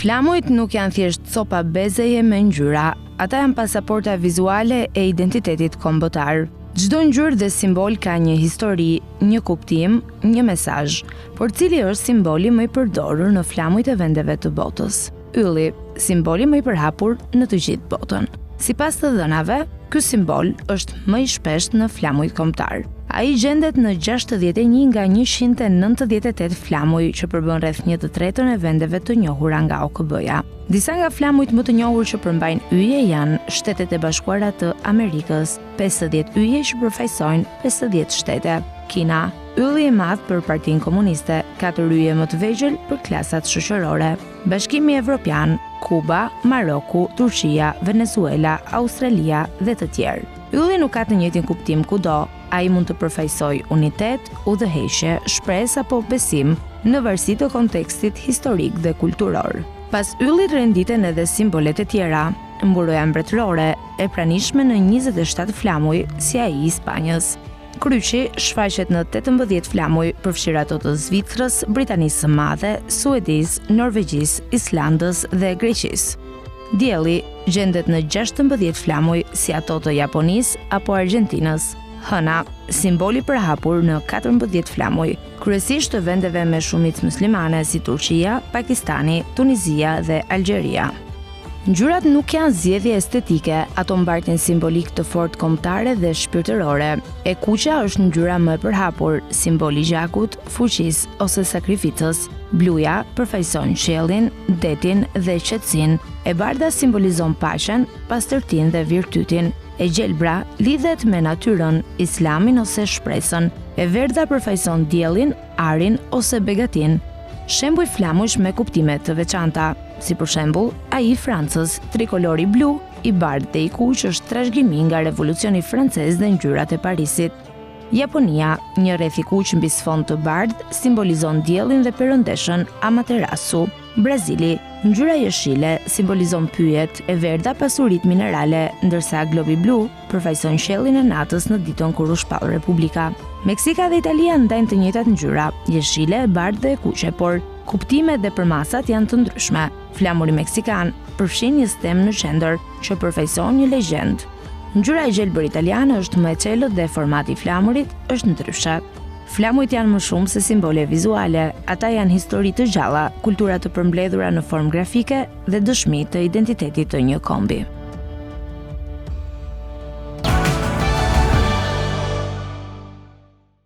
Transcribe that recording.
Flamujt nuk janë thjesht copa bezeje me ngjyra, ata janë pasaporta vizuale e identitetit kombëtar. Çdo ngjyrë dhe simbol ka një histori, një kuptim, një mesazh, por cili është simboli më i përdorur në flamujt e vendeve të botës? Ylli, simboli më i përhapur në të gjithë botën. Sipas të dhënave, ky simbol është më i shpesht në flamujt kombëtar. Ai gjendet në 61 nga 198 flamuj që përbën rreth 1/3 e vendeve të njohura nga OKB-ja. Disa nga flamujt më të njohur që përmbajnë yje janë Shtetet e Bashkuara të Amerikës, 50 yje që përfaqësojnë 50 shtete. Kina, ylli i madh për Partinë Komuniste, 4 yje më të vegjël për klasat shoqërore. Bashkimi Evropian, Kuba, Maroku, Turqia, Venezuela, Australia dhe të tjerë. Ylli nuk ka të njëjtin kuptim kudo. Ai mund të përfaqësojë unitet, udhëheqje, shpresë apo besim në varësi të kontekstit historik dhe kulturor. Pas yllit renditen edhe simbolet e tjera, mburoja mbretërore e pranishme në 27 flamuj si ai i Spanjës. Kryqi shfaqet në 18 flamuj, përfshirë ato të Zvicrës, Britanisë së Madhe, Suedisë, Norvegjisë, Islandës dhe Greqisë. Dielli gjendet në 16 flamuj si ato të Japonisë apo Argjentinës. Hëna, simboli përhapur në 14 flamuj, kryesisht të vendeve me shumicë muslimane si Turqia, Pakistani, Tunizia dhe Algjeria. Ngjyrat nuk janë zgjedhje estetike, ato mbartin simbolik të fortë kombëtare dhe shpirtërore. E kuqja është ngjyra më e përhapur, simboli i gjakut, fuqisë ose sakrificës. Bluja përfaqëson qiellin, detin dhe qetësinë. E bardha simbolizon paqen, pastërtinë dhe virtytin. E gjelbra lidhet me natyrën, islamin ose shpresën. E verdha përfaqëson diellin, arin ose begatin. Shembuj flamujsh me kuptime të veçanta, si për shembull ai i Francës, trikolori blu, i bardhë dhe i kuq është trashëgimi nga revolucioni francez dhe ngjyrat e Parisit. Japonia, një rreth i kuq mbi sfond të bardhë, simbolizon diellin dhe perëndeshën Amaterasu. Brazili, ngjyra jeshile simbolizon pyjet, e verdha pasuritë minerale, ndërsa globi blu përfaqëson qiellin e natës në ditën kur u shpall Republika. Meksika dhe Italia ndajnë të njëjtat ngjyra, jeshile, bardhë dhe kuqe, por kuptimet dhe përmasat janë të ndryshme. Flamuri meksikan përfshin një stem në qendër që përfaqëson një legjendë. Ngjyra e gjelbër italiane është më e çelët dhe formati i flamurit është ndryshe. Flamujt janë më shumë se simbole vizuale, ata janë histori të gjalla, kultura të përmbledhura në formë grafike dhe dëshmi të identitetit të një kombi.